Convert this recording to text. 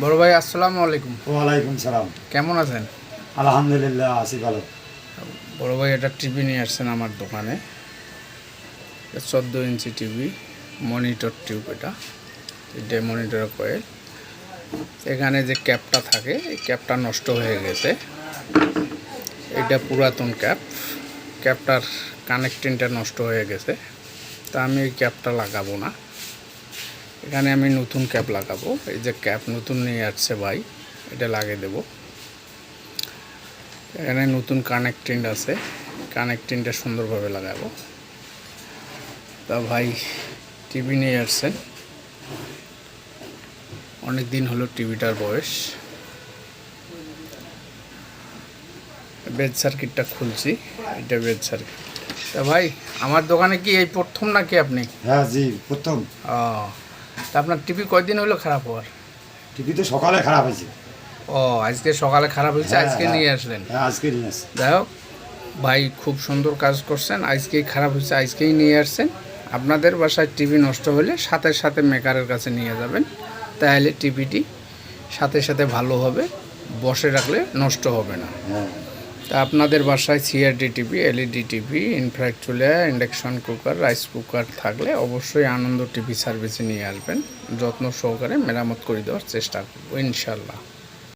বড় ভাই আসসালামু আলাইকুম। ওয়ালাইকুম সালাম। কেমন আছেন? আলহামদুলিল্লাহ আছি ভালো। বড় ভাই এটা টিভি নিয়ে আসছেন আমার দোকানে। 14 ইঞ্চি টিভি, মনিটর টিউব। এটা মনিটরের কয়েল। এখানে যে ক্যাপটা থাকে এই ক্যাপটা নষ্ট হয়ে গেছে। এটা পুরাতন ক্যাপ। ক্যাপটার কানেক্টিংটা নষ্ট হয়ে গেছে, তা আমি এই ক্যাপটা লাগাবো না। এখানে আমি নতুন ক্যাপ লাগাবো। এই যে ক্যাপ নতুন নিয়ে আসছে ভাই, এটা লাগিয়ে দেব। এখানে নতুন কানেক্টিং আছে, কানেক্টিংটা সুন্দরভাবে লাগাবো। তা ভাই টিভি নিয়ে আসছেন, অনেক দিন হলো টিভিটার বয়স। বেজ সার্কিটটা খুলছি, এটা বেজ সার্কিট। তা ভাই আমার দোকানে কি এই প্রথম নাকি আপনি? হ্যাঁ জি প্রথম। ও, তা আপনার টিভি কয়দিন হলো খারাপ হওয়ার? টিভি তো সকালে খারাপ হয়েছে। ও, আজকে সকালে খারাপ হয়েছে, হ্যাঁ, আজকে নিয়ে আসলেন? হ্যাঁ আজকে নিয়ে আসছি। যাই হোক ভাই, খুব সুন্দর কাজ করছেন। আজকেই খারাপ হয়েছে, আজকেই নিয়ে আসছেন। আপনাদের বাসায় টিভি নষ্ট হলে সাথে সাথে মেকারের কাছে নিয়ে যাবেন, তাহলে টিভিটি সাথে সাথে ভালো হবে, বসে রাখলে নষ্ট হবে না। হ্যাঁ তা আপনাদের বাসায় CRD TV, LED TV, infrared চুলা, ইন্ডাকশন কুকার, রাইস কুকার থাকলে অবশ্যই আনন্দ টিভি সার্ভিসে নিয়ে আসবেন। যত্ন সহকারে মেরামত করে দেওয়ার চেষ্টা করব ইনশাল্লাহ।